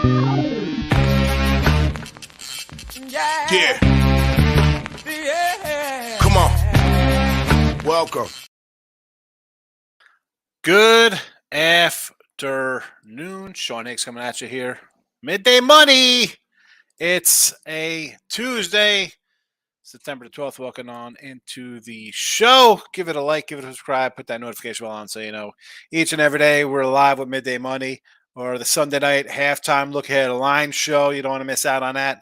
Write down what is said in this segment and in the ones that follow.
Yeah. Come on. Welcome. Good afternoon. Sean Higgs coming at you here. Midday Money. It's a Tuesday, September the 12th. Welcome on into the show. Give it a like, give it a subscribe, put that notification bell on so you know each and every day we're live with Midday Money or the Sunday night halftime look ahead line show. You don't want to miss out on that.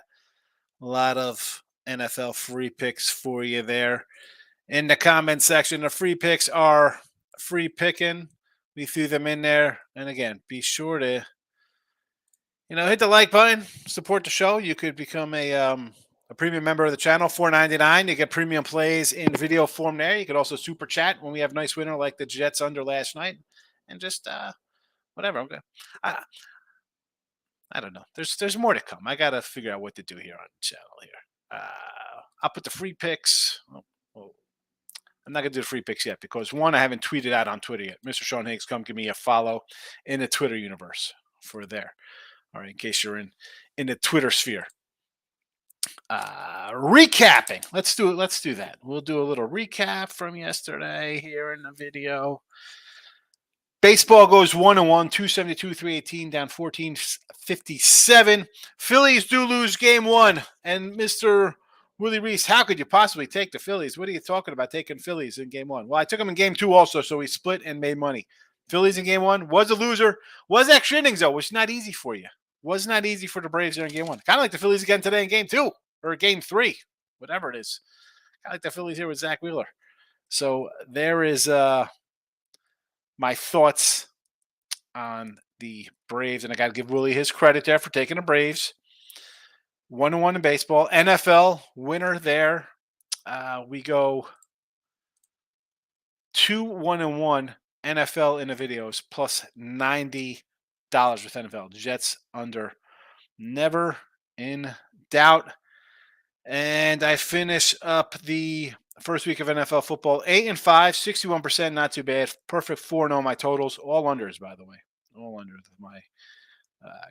A lot of NFL free picks for you there. In the comment section, the free picks are free picking. We threw them in there. And again, be sure to, hit the like button, support the show. You could become a premium member of the channel, $4.99. You get premium plays in video form there. You could also super chat when we have nice winner like the Jets under last night. And just whatever. Okay. I don't know. There's more to come. I got to figure out what to do here on the channel here. I'll put the free picks. I'm not going to do the free picks yet because, one, I haven't tweeted out on Twitter yet. Mr. Sean Higgs, come give me a follow in the Twitter universe for there. All right, in case you're in the Twitter sphere. Recapping. Let's do that. We'll do a little recap from yesterday here in the video. Baseball goes 1-1, 272, 318, down 14-57. Phillies do lose game one. And Mr. Willie Reese, how could you possibly take the Phillies? What are you talking about taking Phillies in game one? Well, I took them in game two also, so we split and made money. Phillies in game one was a loser. Was extra innings, though, which is not easy for you. Was not easy for the Braves there in game one. Kind of like the Phillies again today in game two or game three, whatever it is. Kind of like the Phillies here with Zach Wheeler. So there is my thoughts on the Braves, and I got to give Willie his credit there for taking the Braves. 1-1 in baseball. NFL winner there. We go 2-1-1 NFL in the videos plus $90 with NFL. Jets under. Never in doubt. And I finish up the first week of NFL football 8-5, 61%, not too bad. Perfect 4-0 my totals. All unders, by the way. All unders of my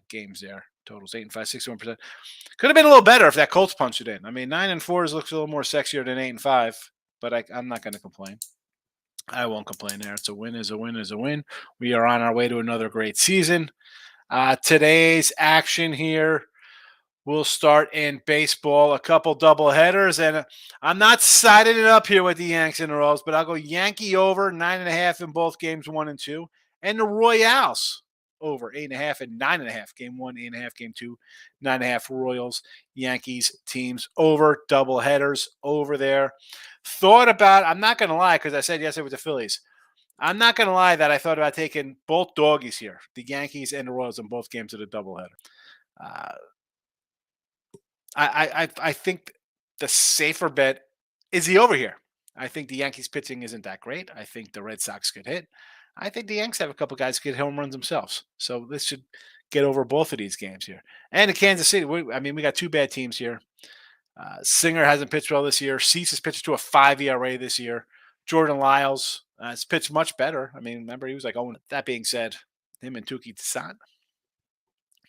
games there. Totals 8-5, 61%. Could have been a little better if that Colts punched it in. I mean, 9-4 looks a little more sexier than 8-5, but I'm not going to complain. I won't complain there. It's a win, is a win, is a win. We are on our way to another great season. Today's action here will start in baseball. A couple double headers, and I'm not siding it up here with the Yanks and the Royals, but I'll go Yankee over 9.5 in both games 1 and 2, and the Royals over 8.5 and 9.5. Game 1, 8.5. Game 2, 9.5. Royals, Yankees teams over. Double headers over there. Thought about, I'm not going to lie, because I said yesterday with the Phillies. I'm not going to lie that I thought about taking both doggies here, the Yankees and the Royals in both games of the doubleheader. I think the safer bet is the over here. I think the Yankees pitching isn't that great. I think the Red Sox could hit. I think the Yanks have a couple guys who get home runs themselves. So this should get over both of these games here. And in Kansas City, we got two bad teams here. Singer hasn't pitched well this year. Cease has pitched to a 5 ERA this year. Jordan Lyles has pitched much better. I mean, remember, he was like, oh, that being said, him and Tuki Toussaint.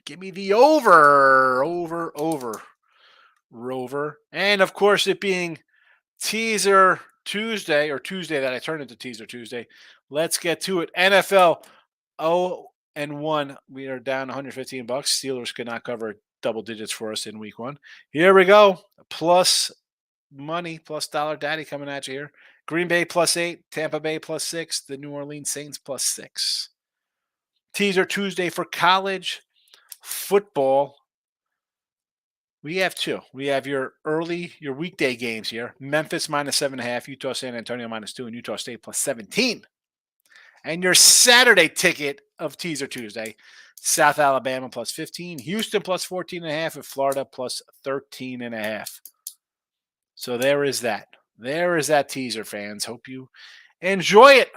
Give me the over. Rover. And, of course, it being Teaser Tuesday, or Tuesday that I turned into Teaser Tuesday, let's get to it. NFL 0-1. We are down $115. Steelers could not cover double digits for us in week 1. Here we go. Plus money, plus dollar daddy coming at you here. Green Bay plus 8, Tampa Bay plus 6, the New Orleans Saints plus 6. Teaser Tuesday for college football. We have two. We have your weekday games here. Memphis minus 7.5, Utah San Antonio minus 2, and Utah State plus 17. And your Saturday ticket of Teaser Tuesday, South Alabama plus 15, Houston plus 14.5, and Florida plus 13.5. So there is that. There is that teaser, fans. Hope you enjoy it.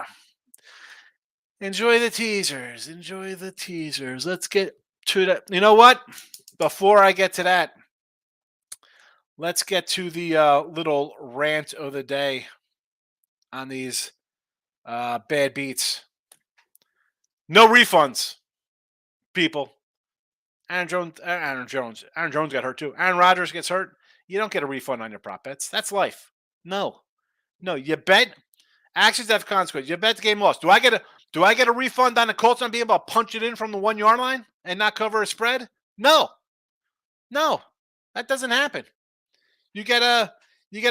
Enjoy the teasers. Enjoy the teasers. Let's get to that. You know what? Before I get to that, let's get to the little rant of the day on these bad beats. No refunds, people. Aaron Jones got hurt too. Aaron Rodgers gets hurt. You don't get a refund on your prop bets. That's life. No, you bet. Actions have consequences. You bet the game lost. Do I get a refund on the Colts on being able to punch it in from the 1 yard line and not cover a spread? No, that doesn't happen. You get a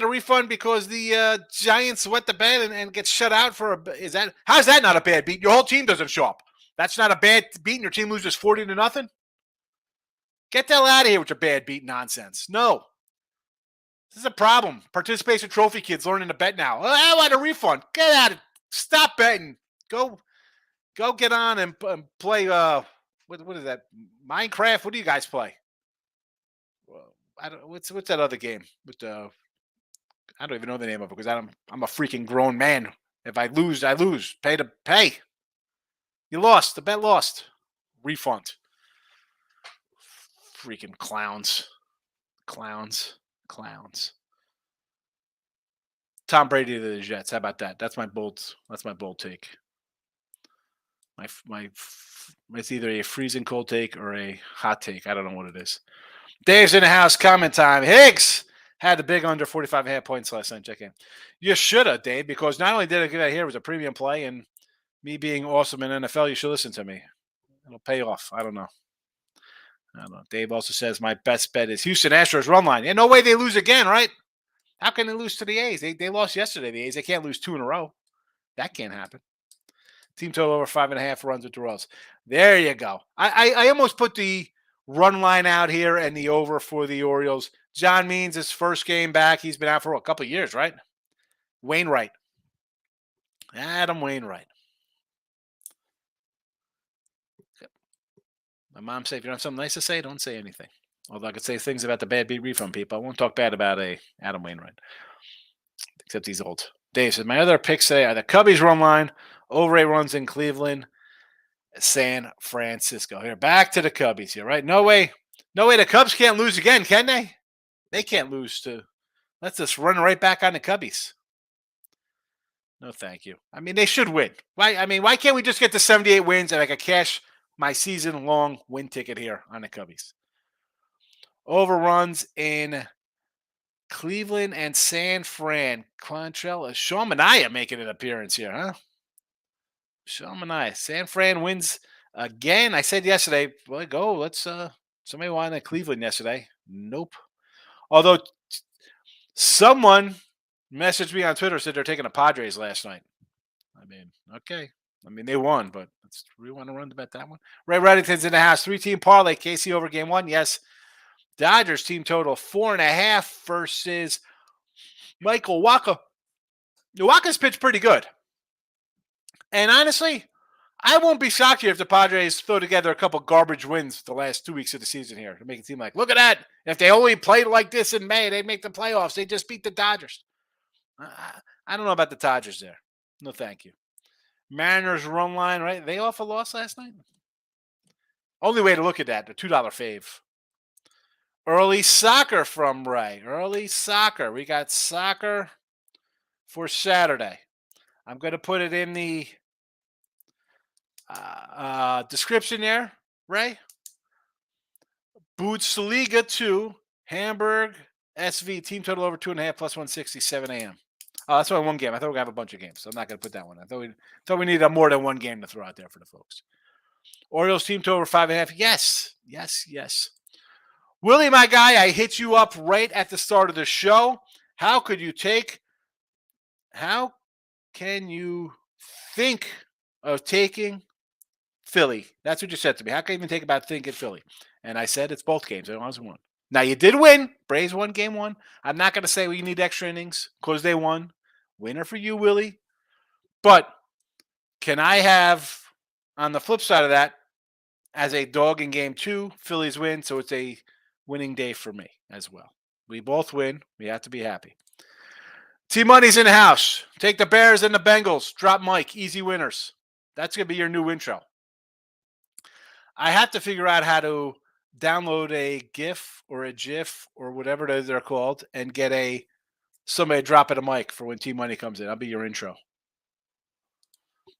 refund because the Giants wet the bed and get shut out for a. How's that not a bad beat? Your whole team doesn't show up. That's not a bad beat, and your team loses 40-0. Get the hell out of here with your bad beat nonsense. No. This is a problem. Participation trophy kids learning to bet now. I want a refund. Get out of it. Stop betting. Go get on and play, what is that? Minecraft? What do you guys play? What's that other game? I don't even know the name of it because I'm a freaking grown man. If I lose, I lose. Pay. You lost. The bet lost. Refund. Freaking clowns. Tom Brady to the Jets. How about that? That's my bold take. It's either a freezing cold take or a hot take. I don't know what it is. Dave's in the house. Comment time. Higgs had the big under 45.5 points last night. Check in. You should have, Dave, because not only did I get out here, it was a premium play, and me being awesome in NFL, you should listen to me. It'll pay off. I don't know. Dave also says my best bet is Houston Astros run line. Yeah, no way they lose again, right? How can they lose to the A's? They lost yesterday. The A's. They can't lose 2 in a row. That can't happen. Team total over 5.5 runs with the Royals. There you go. I almost put the run line out here and the over for the Orioles. John Means his first game back. He's been out for a couple of years, right? Wainwright. Adam Wainwright. My mom said, if you don't have something nice to say, don't say anything. Although I could say things about the bad beat refund people. I won't talk bad about Adam Wainwright. Except he's old. Dave says, my other picks today are the Cubbies run line, over 8 runs in Cleveland, San Francisco. Here, back to the Cubbies here, right? No way the Cubs can't lose again, can they? They can't lose to. Let's just run right back on the Cubbies. No, thank you. I mean, they should win. Why can't we just get to 78 wins and I could cash my season-long win ticket here on the Cubbies? Overruns in Cleveland and San Fran. Quantrell, Sean Manaea making an appearance here, huh? Sean Manaea. San Fran wins again. I said yesterday, well, go. Let's. Somebody wanted Cleveland yesterday. Nope. Although someone messaged me on Twitter, said they're taking the Padres last night. I mean, okay. I mean, they won, but we want to run to bet that one. Ray Reddington's in the house. 3-team parlay. KC over game 1. Yes. Dodgers team total 4.5 versus Michael Wacha. Wacha's pitched pretty good. And honestly, I won't be shocked here if the Padres throw together a couple garbage wins the last 2 weeks of the season here to make it seem like, look at that. If they only played like this in May, they'd make the playoffs. They just beat the Dodgers. I don't know about the Dodgers there. No, thank you. Mariners run line, right? They off a loss last night? Only way to look at that, the $2 fave. Early soccer from Ray. Early soccer. We got soccer for Saturday. I'm going to put it in the description there, Ray. Bundesliga 2, Hamburg, SV, team total over 2.5 plus 160, 7 a.m. Oh, that's only one game. I thought we were going to have a bunch of games, so I'm not going to put that one. I thought we needed more than one game to throw out there for the folks. Orioles team total over 5.5. Yes. Willie, my guy, I hit you up right at the start of the show. How can you think of taking Philly? That's what you said to me. How can you even think about thinking Philly? And I said it's both games. I only won. Now, you did win. Braves won game 1. I'm not going to say we need extra innings because they won. Winner for you, Willie. But can I have, on the flip side of that, as a dog in game 2, Phillies win, so it's a winning day for me as well. We both win. We have to be happy. T-Money's in the house. Take the Bears and the Bengals. Drop Mike. Easy winners. That's going to be your new intro. I have to figure out how to download a GIF or a GIF or whatever it is they're called and get somebody drop it a mic for when T-Money comes in. I'll be your intro.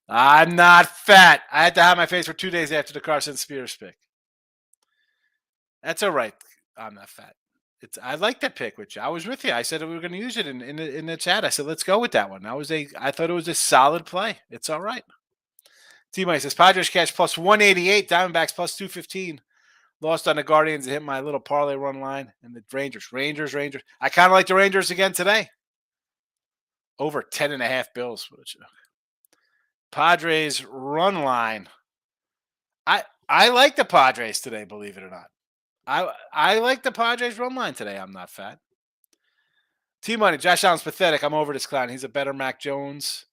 I'm not fat. I had to hide my face for 2 days after the Carson Spears pick. That's all right. I'm not fat. I like that pick with you. I was with you. I said we were going to use it in the chat. I said let's go with that one. I thought it was a solid play. It's all right. T-Mike says Padres cash plus 188, Diamondbacks plus 215. Lost on the Guardians and hit my little parlay run line. And the Rangers. I kind of like the Rangers again today. Over 10.5 bills. Padres run line. I like the Padres today, believe it or not. I like the Padres run line today. I'm not fat. T-Money, Josh Allen's pathetic. I'm over this clown. He's a better Mac Jones.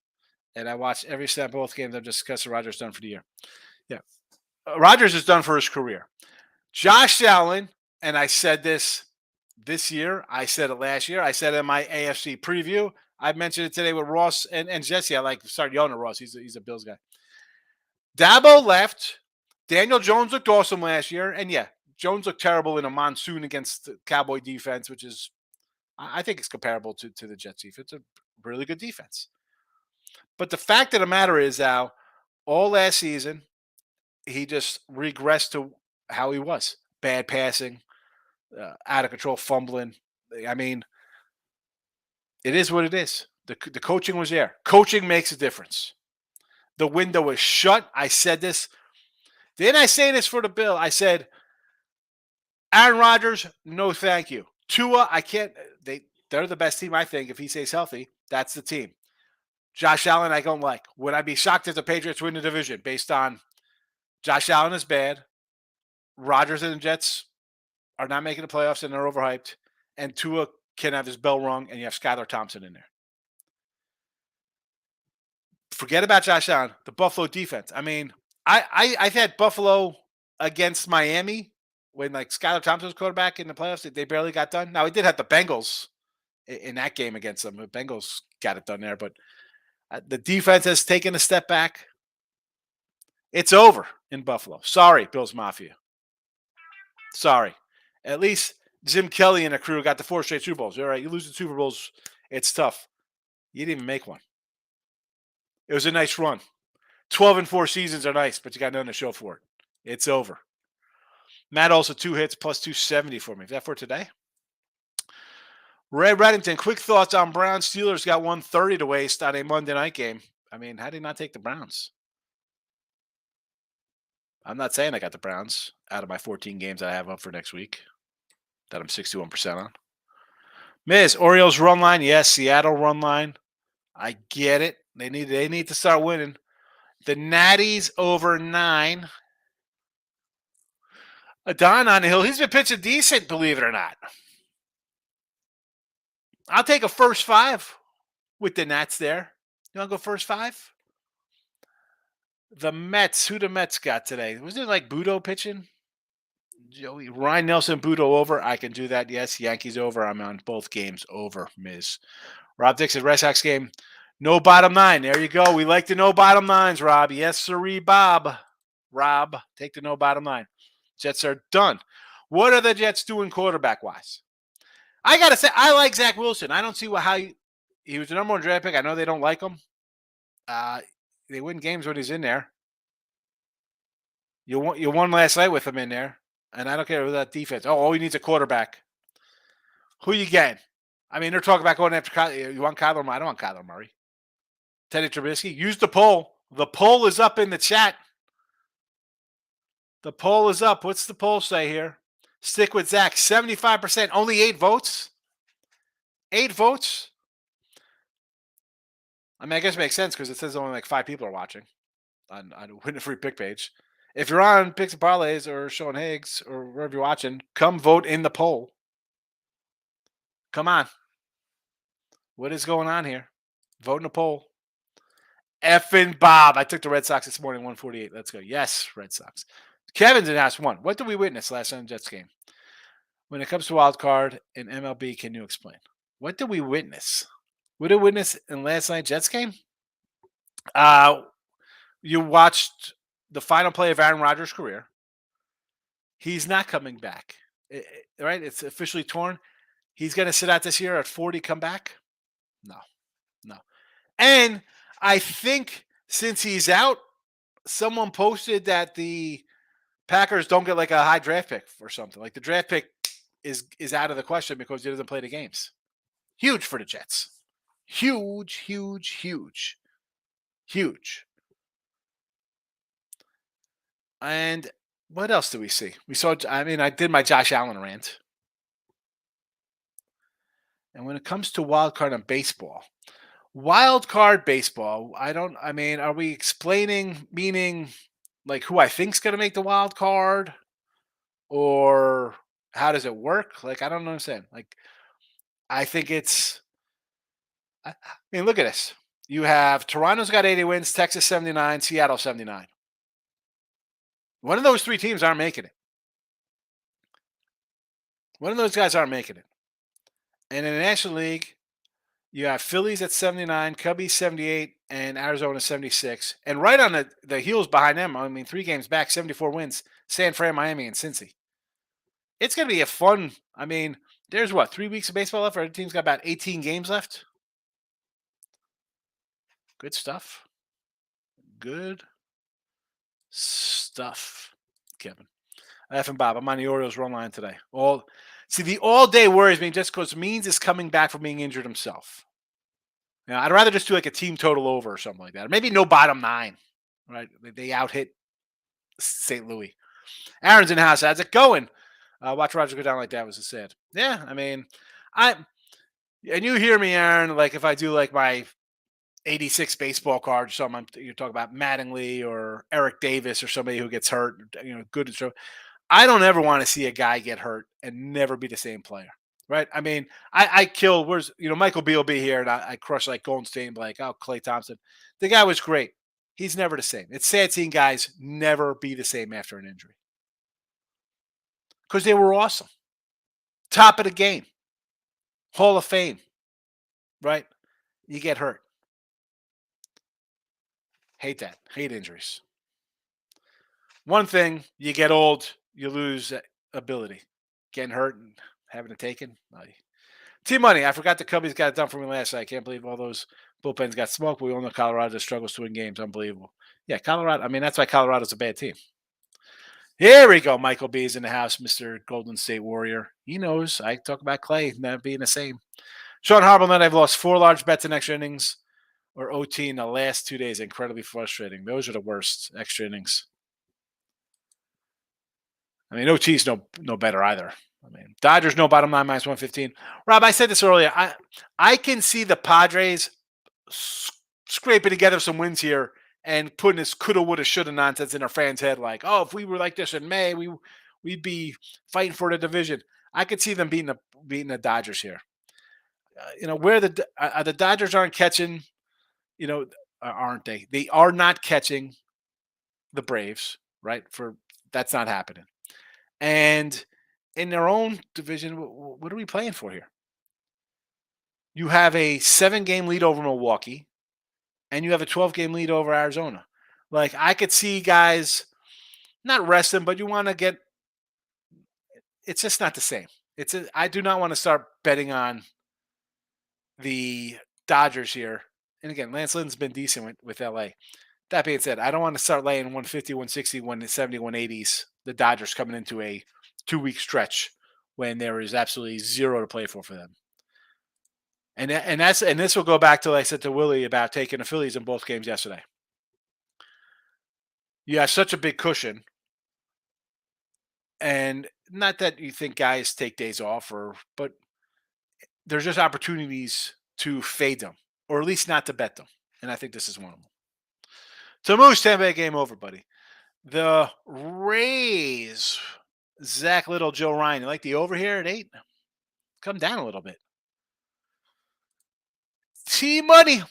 And I watched every snap, both games. I've just discussed Rodgers done for the year. Yeah. Rodgers is done for his career. Josh Allen, and I said this year. I said it last year. I said it in my AFC preview. I mentioned it today with Ross and Jesse. I started yelling at Ross. He's a Bills guy. Dabo left. Daniel Jones looked awesome last year. And yeah, Jones looked terrible in a monsoon against the Cowboy defense, which is, I think it's comparable to the Jets defense. It's a really good defense. But the fact of the matter is, Al, all last season, he just regressed to how he was. Bad passing, out of control, fumbling. I mean, it is what it is. The coaching was there. Coaching makes a difference. The window is shut. I said this. Didn't I say this for the Bill? I said, Aaron Rodgers, no thank you. Tua, I can't. They're the best team, I think, if he stays healthy. That's the team. Josh Allen, I don't like. Would I be shocked if the Patriots win the division based on Josh Allen is bad, Rodgers and the Jets are not making the playoffs and they're overhyped, and Tua can have his bell rung, and you have Skylar Thompson in there. Forget about Josh Allen. The Buffalo defense. I mean, I've had Buffalo against Miami when like Skylar Thompson was quarterback in the playoffs. They barely got done. Now, he did have the Bengals in that game against them. The Bengals got it done there, but the defense has taken a step back. It's over in Buffalo. Sorry, Bills Mafia. Sorry. At least Jim Kelly and the crew got the 4 straight Super Bowls. All right, you lose the Super Bowls, it's tough. You didn't even make one. It was a nice run. 12-4 seasons are nice, but you got nothing to show for it. It's over. Matt also 2 hits plus 270 for me. Is that for today? Ray Reddington, quick thoughts on Browns. Steelers got 130 to waste on a Monday night game. I mean, how did he not take the Browns? I'm not saying I got the Browns out of my 14 games that I have up for next week that I'm 61% on. Miz, Orioles run line. Yes, Seattle run line. I get it. They need to start winning. The Natties over 9. Don on the hill. He's been pitching decent, believe it or not. I'll take a first 5 with the Nats there. You want to go first 5? The Mets. Who the Mets got today? Was it like Budo pitching? Joey Ryan Nelson, Budo over. I can do that. Yes, Yankees over. I'm on both games over, Miz. Rob Dixon, Red Sox game. No bottom 9. There you go. We like the no bottom 9s, Rob. Yes, sirree, Bob. Rob, take the no bottom 9. Jets are done. What are the Jets doing quarterback-wise? I got to say, I like Zach Wilson. I don't see how he was the number 1 draft pick. I know they don't like him. They win games when he's in there. You won last night with him in there. And I don't care about that defense. Oh, he needs a quarterback. Who you getting? I mean, they're talking about going after Kyler. You want Kyler Murray? I don't want Kyler Murray. Teddy Trubisky. Use the poll. The poll is up in the chat. The poll is up. What's the poll say here? Stick with Zach. 75%. Only 8 votes. 8 votes. I mean, I guess it makes sense because it says only like 5 people are watching on Win a Free Pick page. If you're on Picks and Parlays or Sean Higgs or wherever you're watching, come vote in the poll. Come on. What is going on here? Vote in the poll. Effing Bob. I took the Red Sox this morning, 148. Let's go. Yes, Red Sox. Kevin's in ask 1. What did we witness last night in the Jets game? When it comes to wild card in MLB, can you explain? What did we witness? What did we witness in last night's Jets game? You watched the final play of Aaron Rodgers' career. He's not coming back. Right? It's officially torn. He's going to sit out this year at 40, come back? No. And I think since he's out, someone posted that the Packers don't get like a high draft pick or something. Like the draft pick is out of the question because he doesn't play the games. Huge for the Jets. Huge, huge, huge, huge. And what else do we see? We saw. I mean, I did my Josh Allen rant. And when it comes to wild card on baseball, wild card baseball, I don't. I mean, are we explaining meaning like who I think's going to make the wild card, or how does it work? Like I don't know what I'm saying. Like I think it's. I mean, look at this. You have Toronto's got 80 wins, Texas 79, Seattle 79. One of those three teams aren't making it. One of those guys aren't making it. And in the National League, you have Phillies at 79, Cubbies 78, and Arizona 76. And right on the heels behind them, I mean, 3 games back, 74 wins, San Fran, Miami, and Cincy. It's going to be a fun, I mean, there's what, 3 weeks of baseball left? Our team's got about 18 games left. Good stuff. Good stuff, Kevin. F and Bob, I'm on the Orioles run line today. The all day worries me just because Means is coming back from being injured himself. Now, I'd rather just do like a team total over or something like that. Or maybe no bottom 9. Right? They out hit St. Louis. Aaron's in the house. How's it going? Watch Roger go down like that was sad. Yeah, I mean, and you hear me, Aaron. Like if I do like my 86 baseball card or something, you're talking about Mattingly or Eric Davis or somebody who gets hurt. Good. I don't ever want to see a guy get hurt and never be the same player. Right? I mean, I kill. Where's Michael B will be here, and I crush like Golden State, like Klay Thompson. The guy was great. He's never the same. It's sad seeing guys never be the same after an injury because they were awesome, top of the game, Hall of Fame. Right? You get hurt. Hate that. Hate injuries. One thing, you get old, you lose ability. Getting hurt and having it taken. T-Money, I forgot the Cubbies got it done for me last night. I can't believe all those bullpens got smoked. But we all know Colorado just struggles to win games. Unbelievable. Yeah, Colorado. I mean, that's why Colorado's a bad team. Here we go. Michael B is in the house, Mr. Golden State Warrior. He knows. I talk about Clay not being the same. Sean Harbleman, I've lost 4 large bets in extra innings or OT in the last 2 days. Incredibly frustrating. Those are the worst extra innings. I mean, OT's no better either. I mean, Dodgers no bottom 9 minus 115. Rob, I said this earlier. I can see the Padres scraping together some wins here and putting this coulda, woulda, shoulda nonsense in our fans' head. Like, oh, if we were like this in May, we'd be fighting for the division. I could see them beating the Dodgers here. Where the Dodgers aren't catching, aren't they? They are not catching the Braves, right? That's not happening. And in their own division, what are we playing for here? You have a 7-game lead over Milwaukee, and you have a 12-game lead over Arizona. Like, I could see guys not resting, but you want to get – it's just not the same. I do not want to start betting on the Dodgers here. And again, Lance Lynn's been decent with L.A. That being said, I don't want to start laying 150, 160, 170, 180s. The Dodgers coming into a 2-week stretch when there is absolutely zero to play for them. And this will go back to what I said to Willie about taking the Phillies in both games yesterday. You have such a big cushion. And not that you think guys take days off, but there's just opportunities to fade them, or at least not to bet them. And I think this is one of them. So Moose, Tampa Bay game over, buddy. The Rays, Zach Little, Joe Ryan. You like the over here at 8? Come down a little bit. T-Money.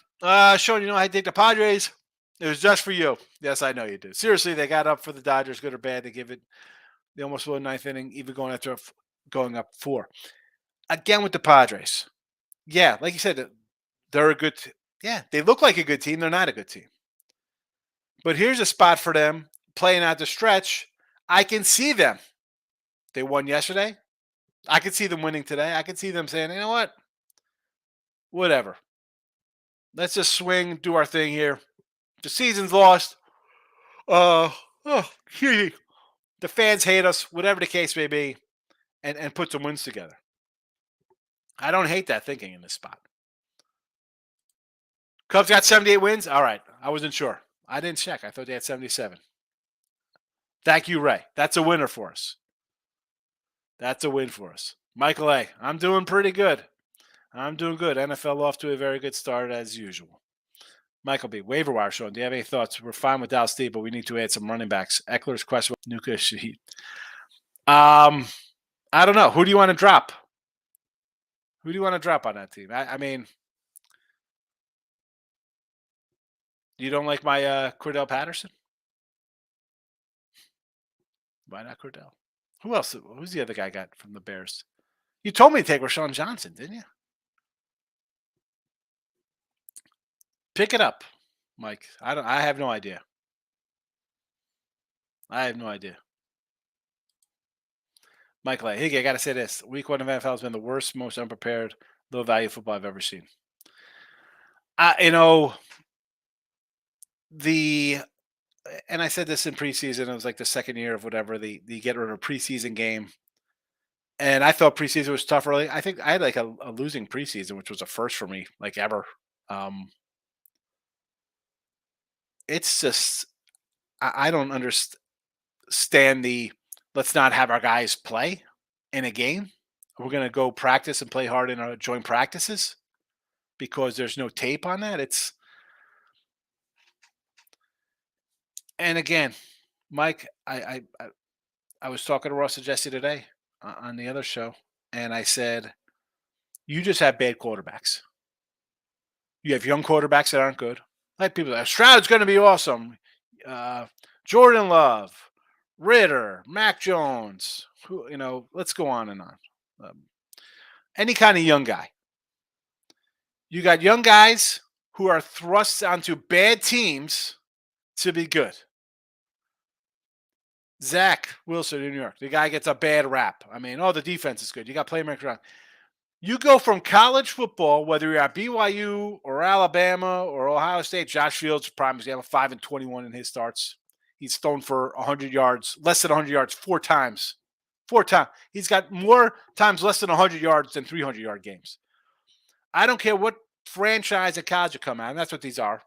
Sean, I take the Padres. It was just for you. Yes, I know you do. Seriously, they got up for the Dodgers, good or bad. They almost won 9th inning, even going up 4. Again with the Padres. Yeah, like you said, they're a good yeah, they look like a good team. They're not a good team. But here's a spot for them playing out the stretch. I can see them. They won yesterday. I can see them winning today. I can see them saying, you know what? Whatever. Let's just swing, do our thing here. The season's lost. The fans hate us, whatever the case may be, and put some wins together. I don't hate that thinking in this spot. Cubs got 78 wins? All right. I wasn't sure. I didn't check. I thought they had 77. Thank you, Ray. That's a winner for us. That's a win for us. Michael A., I'm doing pretty good. I'm doing good. NFL off to a very good start as usual. Michael B., waiver wire Sean. Do you have any thoughts? We're fine with Dallas Steve, but we need to add some running backs. Eckler's question. Nuka Shahid. I don't know. Who do you want to drop? Who do you want to drop on that team? I mean, you don't like my Cordell Patterson? Why not Cordell? Who else? Who's the other guy I got from the Bears? You told me to take Rashawn Johnson, didn't you? Pick it up, Mike. I have no idea. I have no idea. Michael A. Higgy, I got to say this. Week 1 of NFL has been the worst, most unprepared, low value football I've ever seen. And I said this in preseason. It was like the second year of whatever, the get rid of a preseason game. And I thought preseason was tough early. I think I had like a losing preseason, which was a first for me, like ever. It's just, I don't understand let's not have our guys play in a game. We're going to go practice and play hard in our joint practices because there's no tape on that. And again, Mike, I was talking to Ross Jesse today on the other show, and I said, you just have bad quarterbacks. You have young quarterbacks that aren't good. Like people say, Stroud's going to be awesome. Jordan Love, Ritter, Mac Jones, let's go on and on. Any kind of young guy. You got young guys who are thrust onto bad teams to be good. Zach Wilson in New York. The guy gets a bad rap. I mean, the defense is good. You got playmakers around. You go from college football, whether you're at BYU or Alabama or Ohio State, Josh Fields, prime example, 5-21 in his starts. He's thrown for 100 yards, less than 100 yards, 4 times. 4 times. He's got more times less than 100 yards than 300-yard games. I don't care what franchise at college you come out, and that's what these are.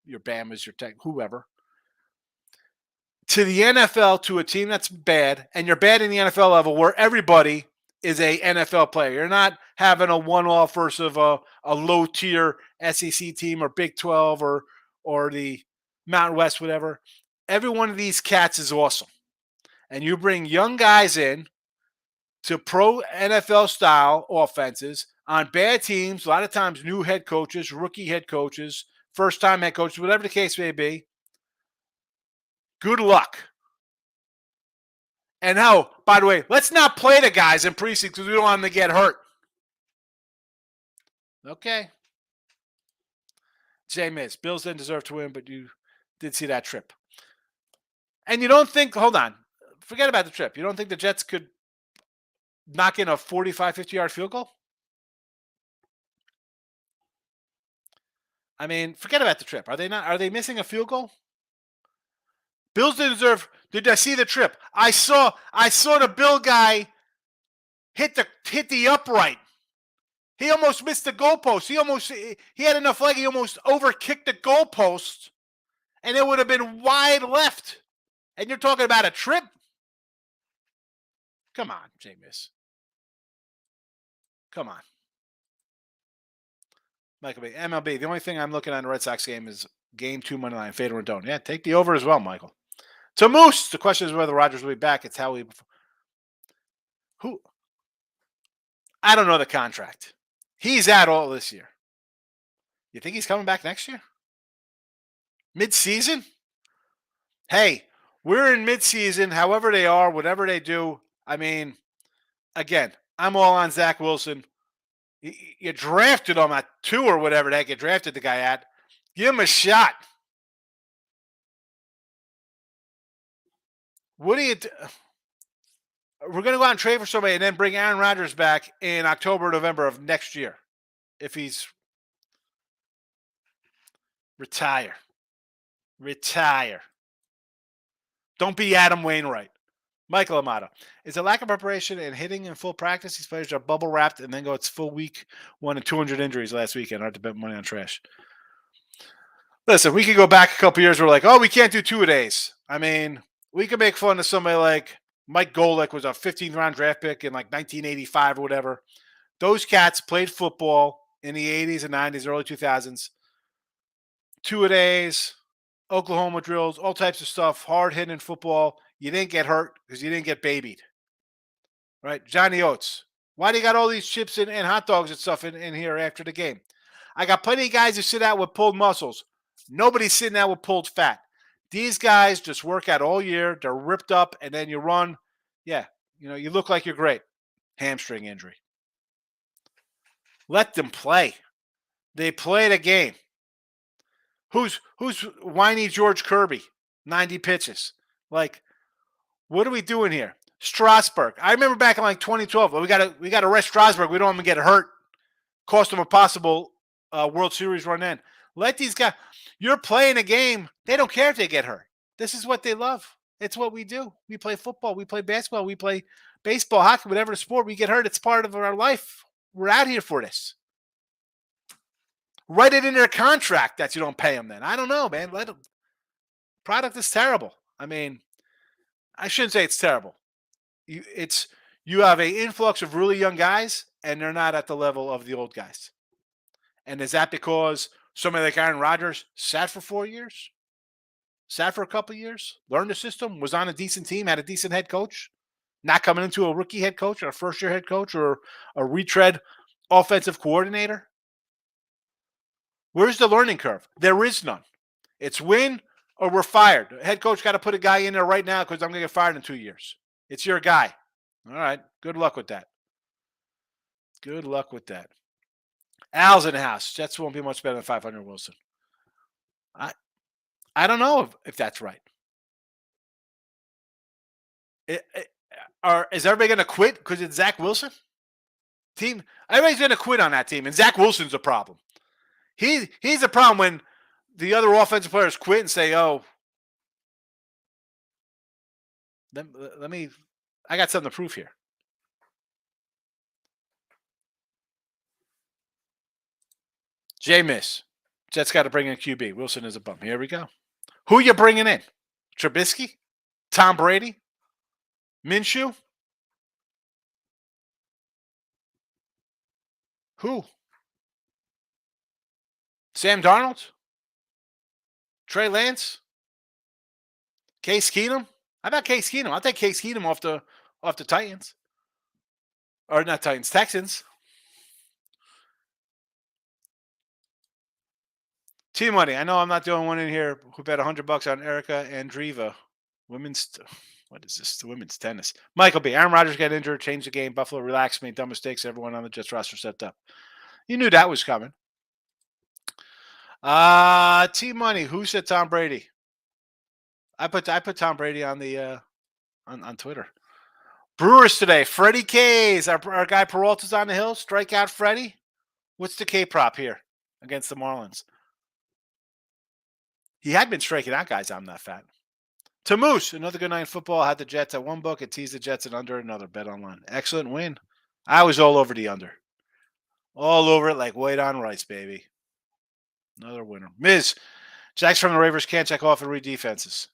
Your Bamas, your Tech, whoever. To the NFL, to a team that's bad, and you're bad in the NFL level where everybody is a NFL player. You're not having a one-off versus a low-tier SEC team or Big 12 or the Mountain West, whatever. Every one of these cats is awesome. And you bring young guys in to pro NFL-style offenses on bad teams, a lot of times new head coaches, rookie head coaches, first-time head coaches, whatever the case may be. Good luck. And how, by the way, let's not play the guys in preseason because we don't want them to get hurt. Okay. Jay Miz, Bills didn't deserve to win, but you did see that trip. And you don't think, hold on, forget about the trip. You don't think the Jets could knock in a 45, 50-yard field goal? I mean, forget about the trip. Are they missing a field goal? Bills didn't deserve. Did I see the trip? I saw the Bill guy hit the upright. He almost missed the goalpost. He had enough leg. He almost overkicked the goalpost, and it would have been wide left. And you're talking about a trip? Come on, Jameis. Come on. Michael B. MLB. The only thing I'm looking at in the Red Sox game is game 2 money line. Fade or don't. Yeah, take the over as well, Michael. To Moose, the question is whether Rodgers will be back. It's how we. Who? I don't know the contract. He's out all this year. You think he's coming back next year? Mid-season? Hey, we're in mid-season. However they are, whatever they do. I mean, again, I'm all on Zach Wilson. You drafted him at 2 or whatever the heck you drafted the guy at. Give him a shot. What do you do? We're going to go out and trade for somebody and then bring Aaron Rodgers back in October, November of next year. If he's retire. Don't be Adam Wainwright. Michael Amato. Is a lack of preparation and hitting in full practice. These players are bubble wrapped and then go its full week one and 200 injuries last weekend. Hard to bet money on trash. Listen, we could go back a couple years. We're like, oh, we can't do two-a-days. I mean, we could make fun of somebody like Mike Golick was a 15th round draft pick in like 1985 or whatever. Those cats played football in the 80s and 90s, early 2000s. Two-a-days, Oklahoma drills, all types of stuff, hard hitting football. You didn't get hurt because you didn't get babied, right? Johnny Oates. Why do you got all these chips and hot dogs and stuff in here after the game? I got plenty of guys who sit out with pulled muscles. Nobody's sitting out with pulled fat. These guys just work out all year. They're ripped up, and then you run. Yeah, you look like you're great. Hamstring injury. Let them play. They play the game. Who's whiny George Kirby? 90 pitches. Like, what are we doing here? Strasburg. I remember back in like 2012. We got to arrest Strasburg. We don't want him to get hurt. Cost him a possible World Series run in. Let these guys. You're playing a game. They don't care if they get hurt. This is what they love. It's what we do. We play football. We play basketball. We play baseball, hockey, whatever the sport. We get hurt. It's part of our life. We're out here for this. Write it in their contract that you don't pay them then. I don't know, man. Let them. Product is terrible. I mean, I shouldn't say it's terrible. You have an influx of really young guys, and they're not at the level of the old guys. And is that because somebody like Aaron Rodgers sat for 4 years? Sat for a couple of years? Learned the system? Was on a decent team? Had a decent head coach? Not coming into a rookie head coach or a first-year head coach or a retread offensive coordinator? Where's the learning curve? There is none. It's win or we're fired. The head coach got to put a guy in there right now because I'm going to get fired in 2 years. It's your guy. All right. Good luck with that. Good luck with that. Al's in the house. Jets won't be much better than 500 Wilson. I don't know if that's right. Is everybody going to quit because it's Zach Wilson? Team, everybody's going to quit on that team, and Zach Wilson's a problem. He's a problem when the other offensive players quit and say, "Oh, let me. I got something to prove here." J-Miss. Jets got to bring in a QB. Wilson is a bum. Here we go. Who you bringing in? Trubisky? Tom Brady? Minshew? Who? Sam Darnold? Trey Lance? Case Keenum? How about Case Keenum? I'll take Case Keenum off the Titans. Or not Titans, Texans. Team money. I know I'm not the only one in here who bet $100 on Erica Andreeva. Women's, what is this? The women's tennis. Michael B. Aaron Rodgers got injured, changed the game. Buffalo relaxed, made dumb mistakes. Everyone on the Jets roster stepped up. You knew that was coming. Team money. Who said Tom Brady? I put Tom Brady on the on Twitter. Brewers today. Freddie K's. Our guy Peralta's on the hill. Strikeout Freddie. What's the K prop here against the Marlins? He had been striking out guys. I'm not fat. To Moose, another good night in football. Had the Jets at one book. It teased the Jets at under another. Bet online. Excellent win. I was all over the under. All over it like white on rice, baby. Another winner. Miz. Jacks from the Ravens can't check off and read defenses.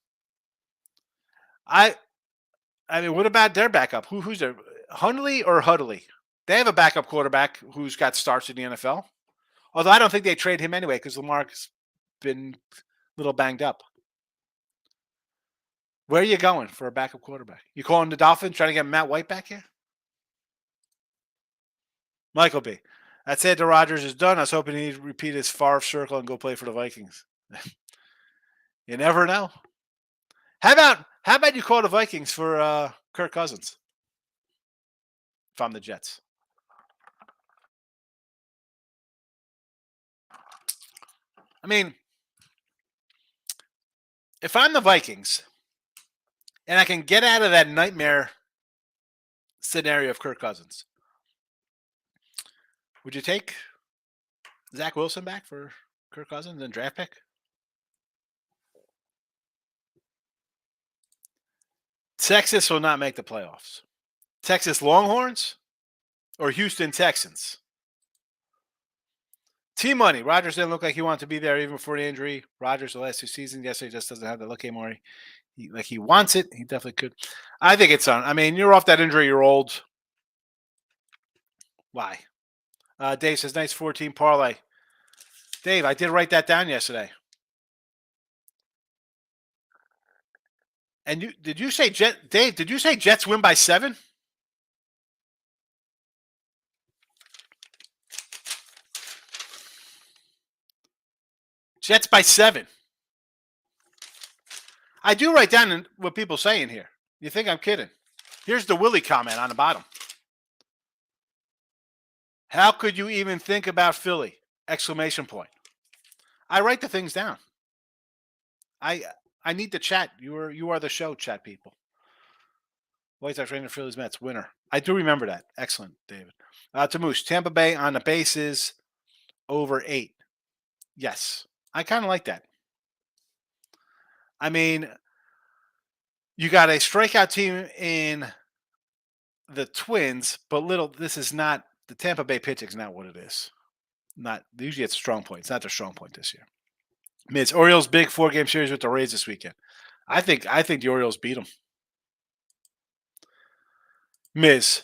I mean, what about their backup? Who's there? Hundley or Huddley? They have a backup quarterback who's got starts in the NFL. Although I don't think they trade him anyway because Lamar's been a little banged up. Where are you going for a backup quarterback? You calling the Dolphins trying to get Matt White back here? Michael B. That said, the Rodgers is done. I was hoping he'd repeat his Favre circle and go play for the Vikings. You never know. How about you call the Vikings for Kirk Cousins? If I'm the Jets. I mean, if I'm the Vikings and I can get out of that nightmare scenario of Kirk Cousins, would you take Zach Wilson back for Kirk Cousins and draft pick? Texas will not make the playoffs. Texas Longhorns or Houston Texans? T-Money. Rodgers didn't look like he wanted to be there even before the injury. Rodgers the last 2 seasons, yes, he just doesn't have the look anymore. He wants it. He definitely could. I think it's on. I mean, you're off that injury. You're old. Why? Dave says, nice 14 parlay. Dave, I did write that down yesterday. And did you say Dave, did you say Jets win by 7? Jets by 7. I do write down what people saying here. You think I'm kidding? Here's the Willie comment on the bottom. How could you even think about Philly? Exclamation point. I write the things down. I need to chat. You are the show, chat people. White Sox, Rangers, Phillies, Mets, winner. I do remember that. Excellent, David. Tamoosh, Tampa Bay on the bases over 8. Yes, I kind of like that. I mean, you got a strikeout team in the Twins, but this is not the Tampa Bay pitching is not what it is. Not usually it's a strong point. It's not their strong point this year. Miz Orioles big 4-game series with the Rays this weekend. I think the Orioles beat them. Miz,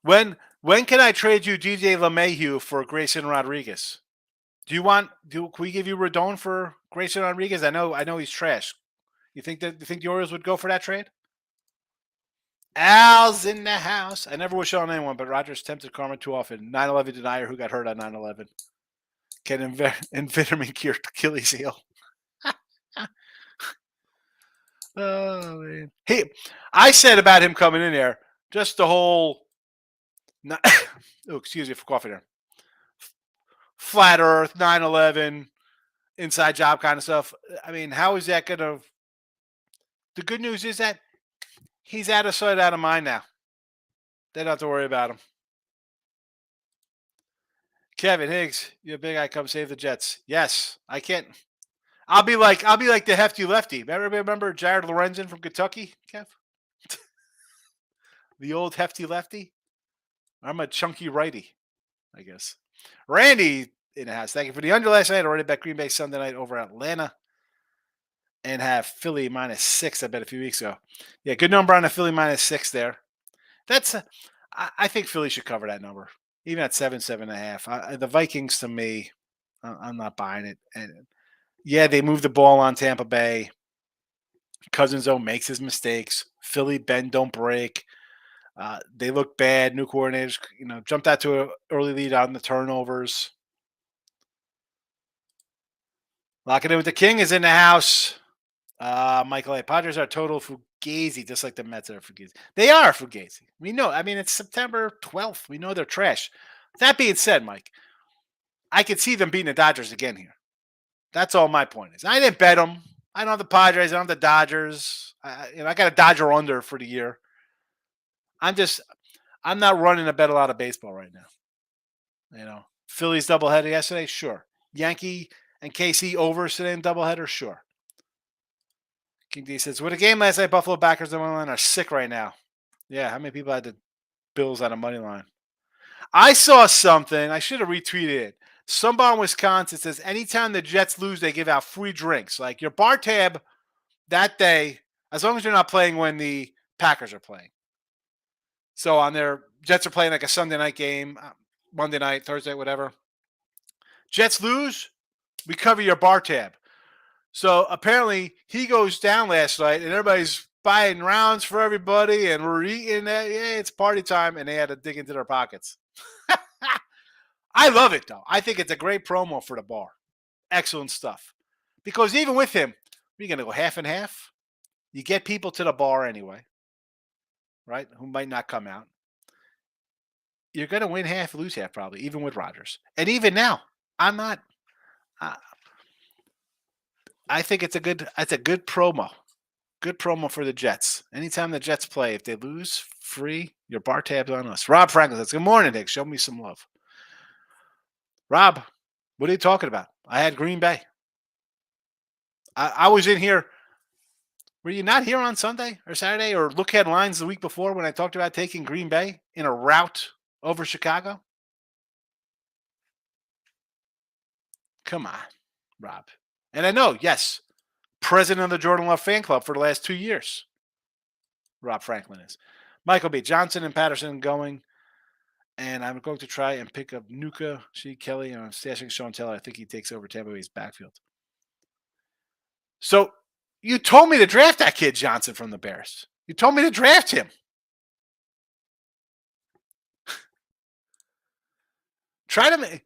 when can I trade you DJ LeMahieu for Grayson Rodriguez? Can we give you Rodon for Grayson Rodriguez? I know he's trash. You think the Orioles would go for that trade? Al's in the house. I never wish on anyone, but Rodgers tempted karma too often. 9/11 denier who got hurt on 9/11. Can vitamin cure Achilles heel. Oh man. Hey, I said about him coming in there, just the whole excuse me for coughing there. Flat Earth, 9/11, inside job kind of stuff. I mean, how is that gonna the good news is that he's out of sight, out of mind now. They don't have to worry about him. Kevin Higgs, you big guy, come save the Jets. Yes, I can't. I'll be like the hefty lefty. Remember Jared Lorenzen from Kentucky, Kev? The old hefty lefty. I'm a chunky righty, I guess. Randy in the house. Thank you for the under last night. Already bet Green Bay Sunday night over Atlanta. And have Philly -6, I bet a few weeks ago. Yeah, good number on the Philly -6 there. I think Philly should cover that number. Even at 7.5. The Vikings, to me, I'm not buying it. And yeah, they move the ball on Tampa Bay. Cousins, though, makes his mistakes. Philly, bend, don't break. They look bad. New coordinators, jumped out to an early lead on the turnovers. Locking in with the King is in the house. Michael A. Padres are total fugazi, just like the Mets are fugazi. They are fugazi. We know. I mean, it's September 12th. We know they're trash. That being said, Mike, I could see them beating the Dodgers again here. That's all my point is. I didn't bet them. I don't have the Padres. I don't have the Dodgers. I got a Dodger under for the year. I'm not running to bet a lot of baseball right now. Phillies doubleheader yesterday, sure. Yankee and KC overs today in doubleheader, sure. King D says, with a game last night, Buffalo backers on money line are sick right now. Yeah, how many people had the Bills on a money line? I saw something. I should have retweeted it. Somebody in Wisconsin says, anytime the Jets lose, they give out free drinks. Like your bar tab that day, as long as you're not playing when the Packers are playing. So on their Jets are playing like a Sunday night game, Monday night, Thursday, whatever. Jets lose, we cover your bar tab. So apparently he goes down last night and everybody's buying rounds for everybody and we're eating that. Yeah, it's party time. And they had to dig into their pockets. I love it, though. I think it's a great promo for the bar. Excellent stuff. Because even with him, we're going to go half and half. You get people to the bar anyway, right, who might not come out. You're going to win half, lose half probably, even with Rodgers. And even now, I'm not I think it's a good promo. Good promo for the Jets. Anytime the Jets play, if they lose, free, your bar tab's on us. Rob Franklin says, good morning, Nick. Show me some love. Rob, what are you talking about? I had Green Bay. I was in here Were you not here on Sunday or Saturday or look headlines the week before when I talked about taking Green Bay in a rout over Chicago? Come on, Rob. And I know, yes, president of the Jordan Love fan club for the last 2 years. Rob Franklin is. Michael B. Johnson and Patterson going. And I'm going to try and pick up Nuka, She Kelly, and I'm stashing Sean Taylor. I think he takes over Tampa Bay's backfield. So you told me to draft that kid Johnson from the Bears. You told me to draft him. Try to.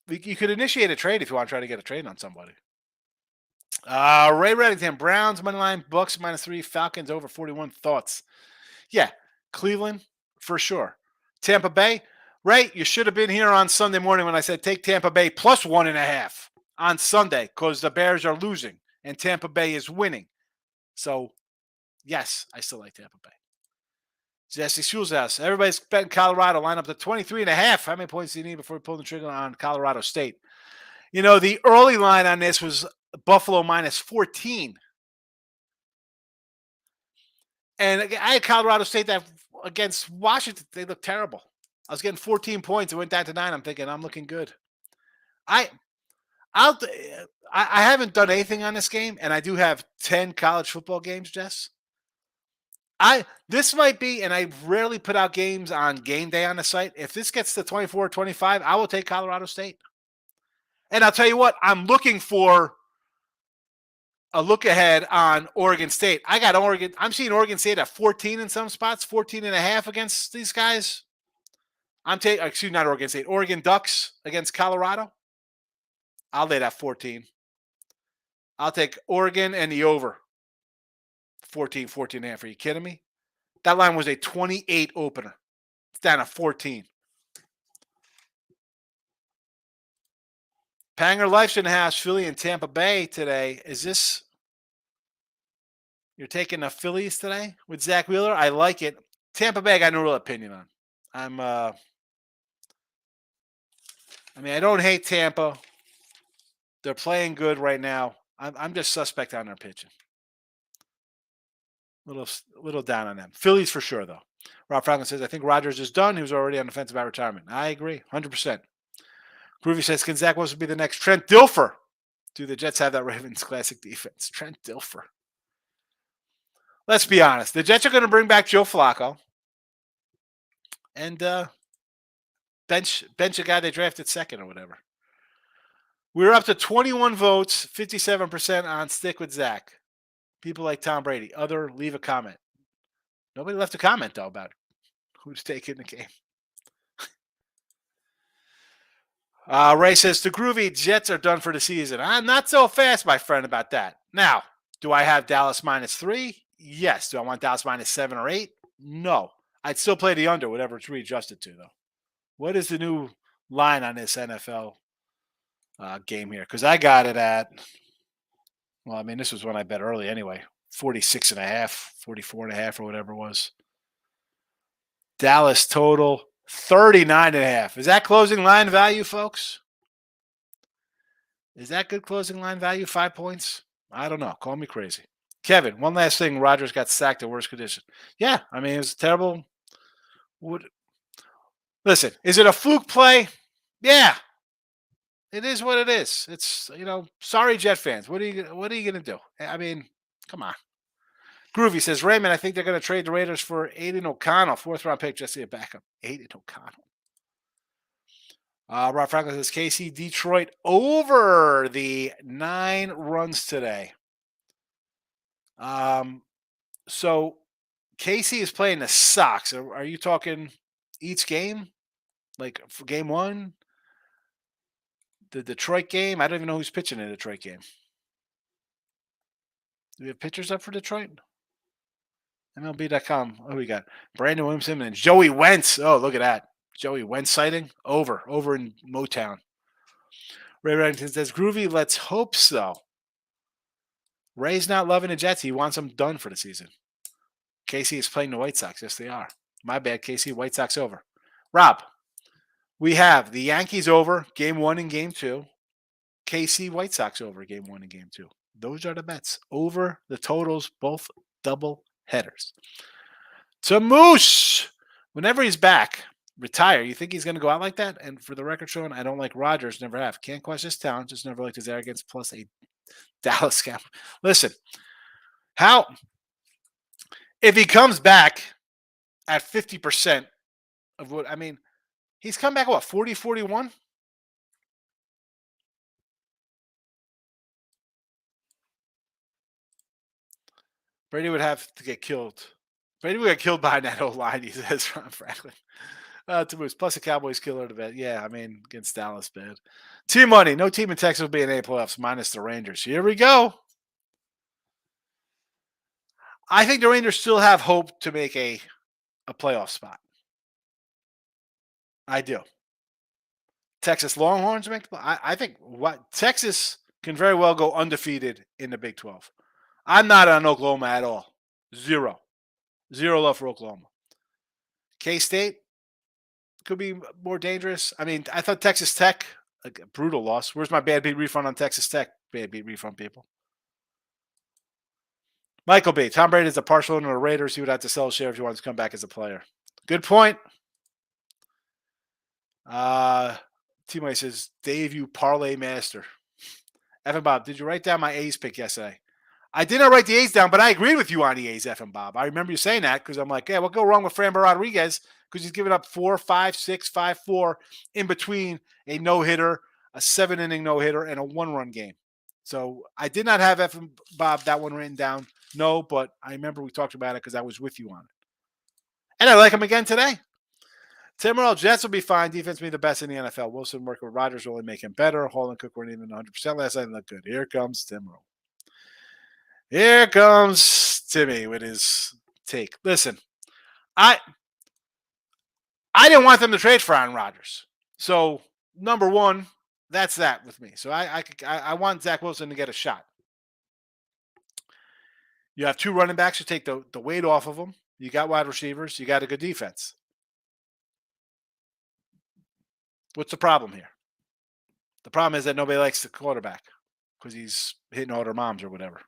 You could initiate a trade if you want to try to get a trade on somebody. Ray Reddington, Browns money line, Bucks -3, Falcons over 41. Thoughts? Yeah, Cleveland for sure. Tampa Bay, right? You should have been here on Sunday morning when I said take Tampa Bay plus 1.5 on Sunday because the Bears are losing and Tampa Bay is winning. So, yes, I still like Tampa Bay. Jesse Schulzhouse, everybody's betting Colorado. Line up to 23.5. How many points do you need before we pull the trigger on Colorado State? You know, the early line on this was Buffalo -14. And I had Colorado State that against Washington. They looked terrible. I was getting 14 points. It went down to 9. I'm thinking I'm looking good. I haven't done anything on this game, and I do have 10 college football games, Jess. This might be, and I rarely put out games on game day on the site. If this gets to 24-25, I will take Colorado State. And I'll tell you what, I'm looking for a look ahead on Oregon State. I got Oregon. I'm seeing Oregon State at 14 in some spots, 14.5 against these guys. Not Oregon State, Oregon Ducks against Colorado. I'll lay that 14. I'll take Oregon and the over. 14.5. Are you kidding me? That line was a 28 opener. It's down to 14. Panger Life's in the house, Philly and Tampa Bay today. Is this you're taking the Phillies today with Zach Wheeler? I like it. Tampa Bay, I got no real opinion on. I don't hate Tampa. They're playing good right now. I'm just suspect on their pitching. Little down on them. Phillies for sure, though. Rob Franklin says, I think Rodgers is done. He was already on the fence about retirement. I agree, 100%. Groovy says, can Zach Wilson be the next Trent Dilfer? Do the Jets have that Ravens classic defense? Trent Dilfer. Let's be honest. The Jets are going to bring back Joe Flacco and bench a guy they drafted second or whatever. We're up to 21 votes, 57% on stick with Zach. People like Tom Brady. Leave a comment. Nobody left a comment, though, about who's taking the game. Ray says, the Groovy Jets are done for the season. I'm not so fast, my friend, about that. Now, do I have Dallas -3? Yes. Do I want Dallas -7 or 8? No. I'd still play the under, whatever it's readjusted to, though. What is the new line on this NFL game here? Because I got it at, this was when I bet early anyway, 46.5, 44.5 or whatever it was. Dallas total 39.5. Is that closing line value, folks? Is that good closing line value? 5 points? I don't know. Call me crazy. Kevin, one last thing. Rodgers got sacked at worst condition. Yeah, it was terrible. Listen, is it a fluke play? Yeah. It is what it is. It's, sorry, Jet fans. What are you going to do? Come on. Groovy says, Raymond, I think they're going to trade the Raiders for Aiden O'Connell. 4th-round pick, just see a backup. Aiden O'Connell. Rob Franklin says, KC Detroit over the 9 runs today. So KC is playing the Sox. Are you talking each game? Like for game 1? The Detroit game? I don't even know who's pitching in the Detroit game. Do we have pitchers up for Detroit? MLB.com. Oh, we got Brandon Williamson and Joey Wentz. Oh, look at that. Joey Wentz sighting. Over in Motown. Ray Reddington says, Groovy, let's hope so. Ray's not loving the Jets. He wants them done for the season. KC is playing the White Sox. Yes, they are. My bad, KC. White Sox over. Rob, we have the Yankees over game 1 and game 2. KC White Sox over game 1 and game 2. Those are the bets. Over the totals, both double headers. To Moose. Whenever he's back, retire. You think he's going to go out like that? And for the record showing, I don't like Rodgers. Never have. Can't question his talent. Just never liked his arrogance. Plus a Dallas scam. Listen, how if he comes back at 50% of what I mean, he's come back what 40, 41? Brady would have to get killed. Brady would get killed behind that whole line, he says, Ron Franklin. To Moose. Plus the Cowboys killer to bet. Yeah, I mean, against Dallas, bad. Team money. No team in Texas will be in A playoffs minus the Rangers. Here we go. I think the Rangers still have hope to make a playoff spot. I do. Texas Longhorns make. I think what Texas can very well go undefeated in the Big 12. I'm not on Oklahoma at all. Zero love for Oklahoma. K-State could be more dangerous. I mean, I thought Texas Tech, a brutal loss. Where's my bad beat refund on Texas Tech? Bad beat refund, people. Michael B. Tom Brady is a partial owner of the Raiders. He would have to sell a share if he wants to come back as a player. Good point. T-Mike says, Dave, you parlay master. Evan Bob, did you write down my A's pick yesterday? I did not write the A's down, but I agreed with you on the A's, Evan Bob. I remember you saying that because I'm like, yeah, what go wrong with Framber Rodriguez? Because he's given up 4, 5, 6, 5, 4 in between a no-hitter, a 7-inning no-hitter, and a 1-run game. So I did not have Evan Bob that one written down. No, but I remember we talked about it because I was with you on it. And I like him again today. Tim Morrell, Jets will be fine. Defense will be the best in the NFL. Wilson working with Rodgers will only make him better. Hall and Cook weren't even 100% last night. Look good. Here comes Tim Morrell. Here comes Timmy with his take. Listen, I didn't want them to trade for Aaron Rodgers. So, number one, that's that with me. So I want Zach Wilson to get a shot. You have 2 running backs to take the weight off of them. You got wide receivers. You got a good defense. What's the problem here? The problem is that nobody likes the quarterback because he's hitting all their moms or whatever.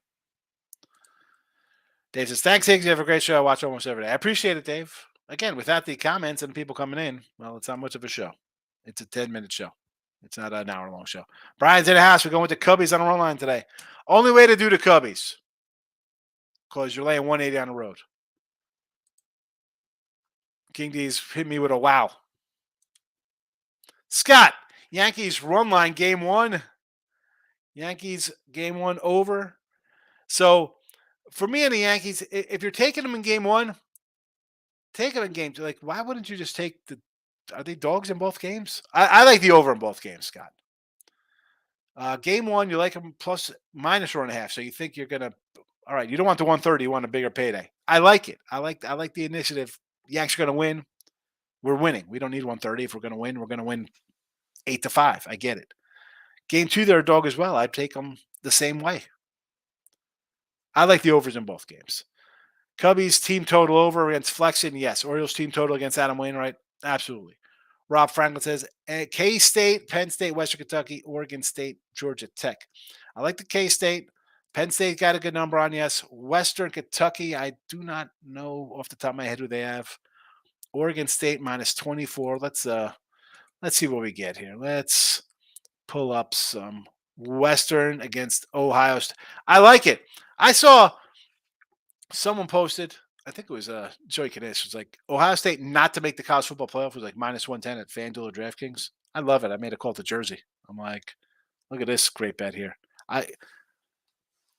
Dave says, thanks, Higgs. You have a great show. I watch almost every day. I appreciate it, Dave. Again, without the comments and people coming in, well, it's not much of a show. It's a 10-minute show. It's not an hour-long show. Brian's in the house. We're going with the Cubbies on the run line today. Only way to do the Cubbies because you're laying 180 on the road. King D's hit me with a wow. Scott, Yankees run line game 1. Yankees game 1 over. So for me and the Yankees, if you're taking them in game 1, take them in game 2. Like, why wouldn't you just take the? Are they dogs in both games? I like the over in both games, Scott. Game 1, you like them plus minus 1.5. So you think you're gonna. All right, you don't want the 130. You want a bigger payday. I like it. I like the initiative. Yanks are gonna win. We're winning. We don't need 130. If we're gonna win, we're gonna win 8-5. I get it. Game 2, they're a dog as well. I'd take them the same way. I like the overs in both games. Cubbies team total over against Flexen. Yes. Orioles team total against Adam Wainwright. Absolutely. Rob Franklin says K-State, Penn State, Western Kentucky, Oregon State, Georgia Tech. I like the K-State. Penn State got a good number on. Yes. Western Kentucky, I do not know off the top of my head who they have. Oregon State minus 24. Let's see what we get here. Let's pull up some Western against Ohio State. I like it. I saw someone posted, I think it was Joey Kanish, was like Ohio State not to make the college football playoff was like minus 110 at FanDuel or DraftKings. I love it. I made a call to Jersey. I'm like, look at this great bet here.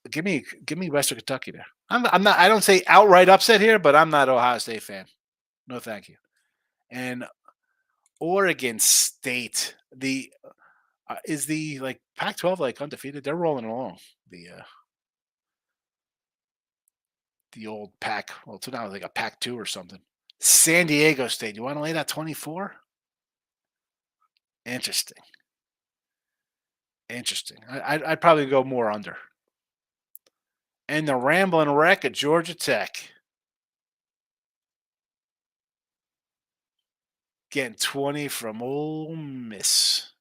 Give me Western Kentucky there. I'm not. I don't say outright upset here, but I'm not an Ohio State fan. No, thank you. And Oregon State, is the like Pac-12 like undefeated? They're rolling along. The old Pac. Well, it's now like a Pac-2 or something. San Diego State. You want to lay that 24? Interesting. I'd probably go more under. And the Rambling Wreck at Georgia Tech. Getting 20 from Ole Miss.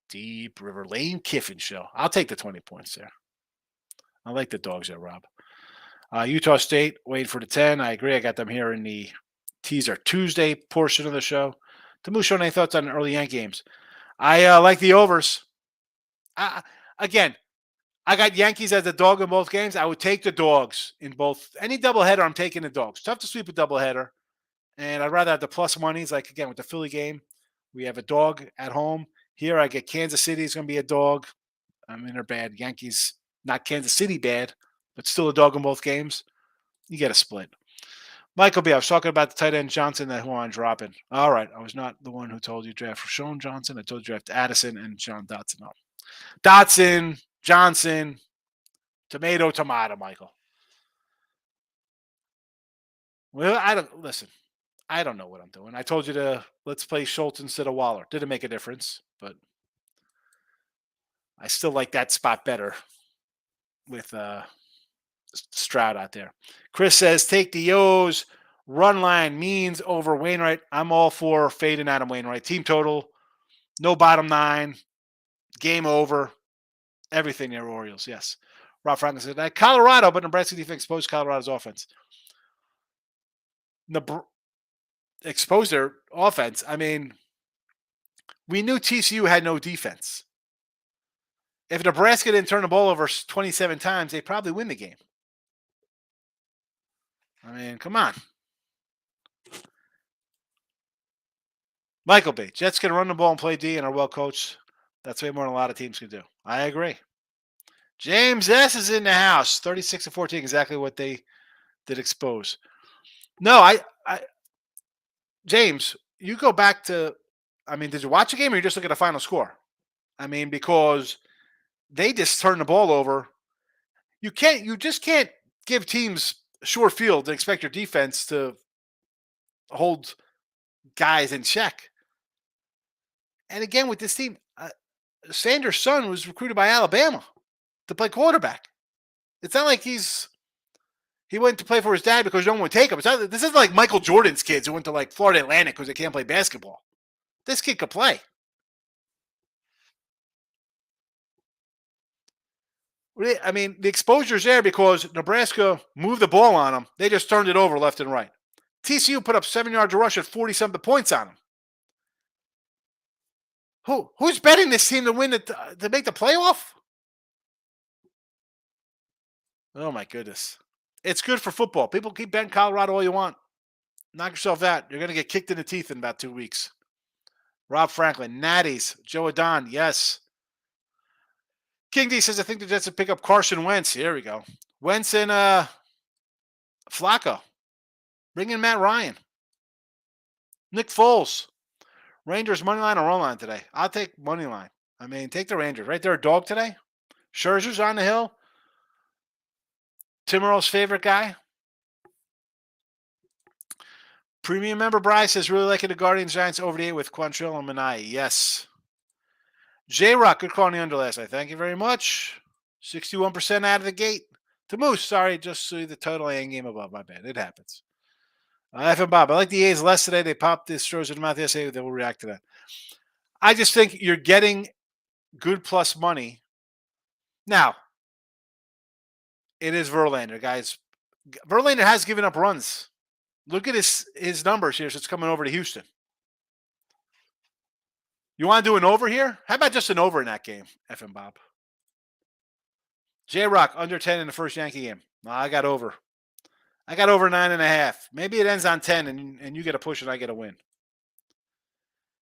Deep River Lane Kiffin show. I'll take the 20 points there. I like the dogs there, Rob. Utah State, wait for the 10. I agree. I got them here in the teaser Tuesday portion of the show. The Moose Show, any thoughts on early Yankee games? I like the overs. Again, I got Yankees as a dog in both games. I would take the dogs in both. Any doubleheader, I'm taking the dogs. Tough to sweep a doubleheader. And I'd rather have the plus monies. Like, again, with the Philly game, we have a dog at home. Here, I get Kansas City is going to be a dog. I mean, they're bad. Yankees, not Kansas City bad, but still a dog in both games. You get a split. Michael B., I was talking about the tight end Johnson that who I'm dropping. All right. I was not the one who told you draft Rashawn Johnson. I told you draft Addison and John Dotson. No. Dotson, Johnson, tomato, Michael. Well, I don't know what I'm doing. I told you to let's play Schultz instead of Waller. Didn't make a difference, but I still like that spot better with Stroud out there. Chris says, take the O's. Run line means over Wainwright. I'm all for fading Adam Wainwright. Team total, no bottom 9, game over, everything there, Orioles. Yes. Rob Franklin said, Colorado, but Nebraska defense exposed Colorado's offense. Exposed their offense. I mean, we knew TCU had no defense. If Nebraska didn't turn the ball over 27 times, they probably win the game. I mean, come on. Michael B. Jets can run the ball and play D and are well coached. That's way more than a lot of teams can do. I agree. James S. is in the house. 36-14, exactly what they did expose. No, James, you go back to, I mean, did you watch the game or you just look at the final score? I mean, because they just turned the ball over. You just can't give teams a short field and expect your defense to hold guys in check. And again, with this team, Sanders' son was recruited by Alabama to play quarterback. It's not like he went to play for his dad because no one would take him. This isn't like Michael Jordan's kids who went to like Florida Atlantic because they can't play basketball. This kid could play. I mean, the exposure's there because Nebraska moved the ball on them. They just turned it over left and right. TCU put up 7 yards of rush at 40-something points on them. Who's betting this team to win to make the playoff? Oh, my goodness. It's good for football. People keep betting Colorado all you want. Knock yourself out. You're going to get kicked in the teeth in about 2 weeks. Rob Franklin, Natties, Joe Adon, yes. King D says, I think the Jets would pick up Carson Wentz. Here we go. Wentz and Flacco. Bring in Matt Ryan. Nick Foles. Rangers money line or run line today? I'll take money line. I mean, take the Rangers. Right there, a dog today. Scherzer's on the hill. Tim Earl's favorite guy. Premium member Bryce says, really liking the Guardians Giants over the 8 with Quantrill and Manai. Yes. J-Rock, good call on the underlast. I thank you very much. 61% out of the gate. To Moose, sorry, just see the total and game above. My bad. It happens. F and Bob, I like the A's less today. They popped the straws in the mouth yesterday. They will react to that. I just think you're getting good plus money. Now, it is Verlander, guys. Verlander has given up runs. Look at his numbers here since coming over to Houston. You want to do an over here? How about just an over in that game, F and Bob? J-Rock, under 10 in the first Yankee game. No, I got over. I got over 9.5. Maybe it ends on 10 and you get a push and I get a win.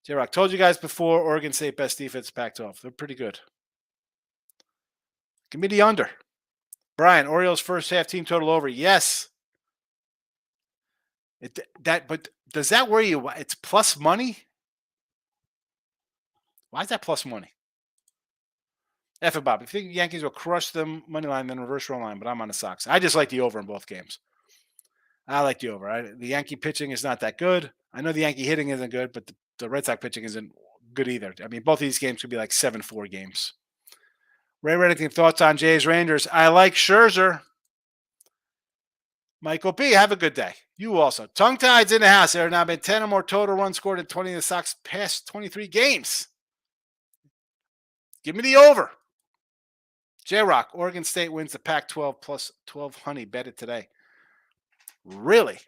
J-Rock, told you guys before, Oregon State best defense Pac-12. They're pretty good. Give me the under. Brian, Orioles first half team total over. Yes. But does that worry you? It's plus money? Why is that plus money? F and Bob, if you think the Yankees will crush them money line, then reverse roll line, but I'm on the Sox. I just like the over in both games. I like the over. The Yankee pitching is not that good. I know the Yankee hitting isn't good, but the Red Sox pitching isn't good either. I mean, both of these games could be like 7-4 games. Ray Reddington, thoughts on Jays Rangers? I like Scherzer. Michael B., have a good day. You also. Tongue Tide's in the house. There have now been 10 or more total runs scored in 20 of the Sox past 23 games. Give me the over. J-Rock, Oregon State wins the Pac-12 plus 12 honey. Bet it today. Really?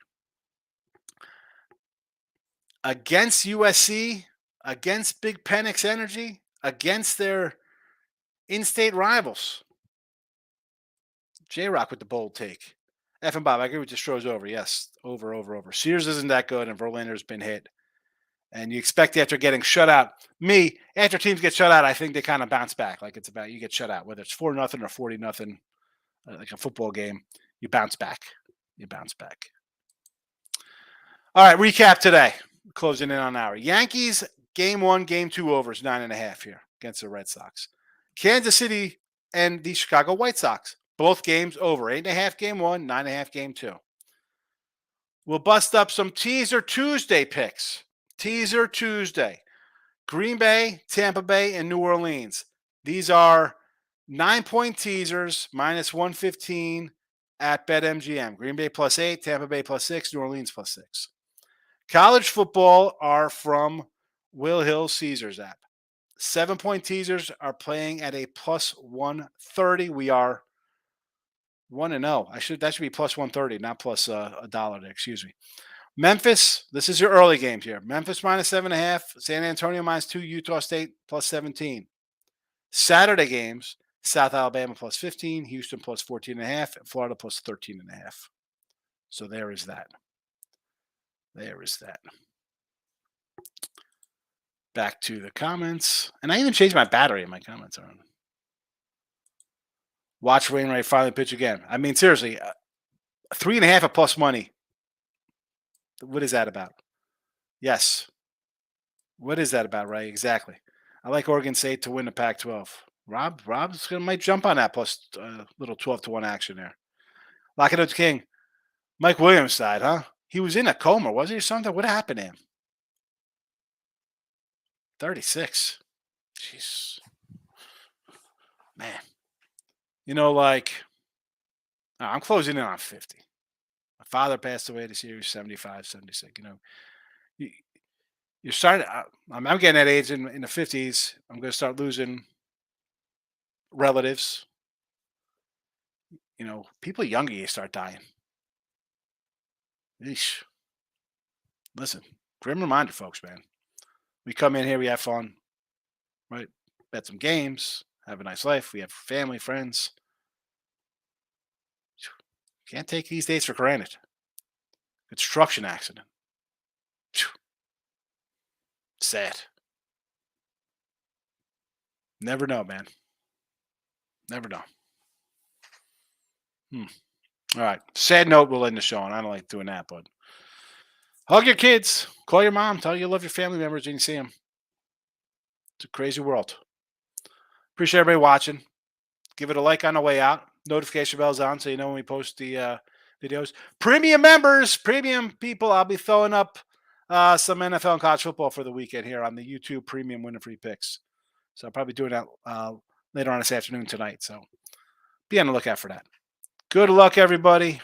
Against USC, against Big Penix Energy, against their in-state rivals. J-Rock with the bold take. F and Bob, I agree with the Stroh's over. Yes, over. Sears isn't that good, and Verlander's been hit. And you expect after getting shut out, after teams get shut out, I think they kind of bounce back. Like it's about you get shut out, whether it's 4-0 or 40-0, like a football game, you bounce back. All right, recap today. Closing in on an hour. Yankees, game 1, game 2 overs, 9.5 here against the Red Sox. Kansas City and the Chicago White Sox. Both games over. 8.5 game 1, 9.5 game 2. We'll bust up some teaser Tuesday picks. Teaser Tuesday. Green Bay, Tampa Bay, and New Orleans. These are 9-point teasers, minus 115 at BetMGM. Green Bay plus 8, Tampa Bay plus 6, New Orleans plus 6. College football are from Will Hill Caesars app. 7-point teasers are playing at a plus 130. We are 1-0. That should be plus 130, not plus a dollar there. Excuse me. Memphis, this is your early games here. Memphis minus 7.5, San Antonio minus 2, Utah State plus 17. Saturday games, South Alabama plus 15, Houston plus 14.5, and Florida plus 13.5. So there is that. Back to the comments. And I even changed my battery in my comments. Watch Wainwright finally pitch again. I mean, seriously, 3.5 at plus money. What is that about? Yes. What is that about, right? Exactly. I like Oregon State to win the Pac-12. Rob's might jump on that plus little 12-1 action there. Lock it up to King. Mike Williams died, huh? He was in a coma, was he, or something? What happened to him? 36. Jeez. Man. I'm closing in on 50. My father passed away this year. He was 75, 76. You're starting. I'm getting that age in the 50s. I'm going to start losing relatives. People younger, you start dying. Eesh. Listen, grim reminder, folks, man. We come in here, we have fun, right? Bet some games, have a nice life. We have family, friends. Can't take these days for granted. Construction accident. Sad. Never know, man. Never know. All right. Sad note, we'll end the show, and I don't like doing that, but hug your kids. Call your mom. Tell her you love your family members when you see them. It's a crazy world. Appreciate everybody watching. Give it a like on the way out. Notification bells on so you know when we post the videos. Premium members, premium people, I'll be throwing up some NFL and college football for the weekend here on the YouTube Premium Winner Free Picks. So I'll probably be doing that later on this afternoon tonight. So be on the lookout for that. Good luck, everybody.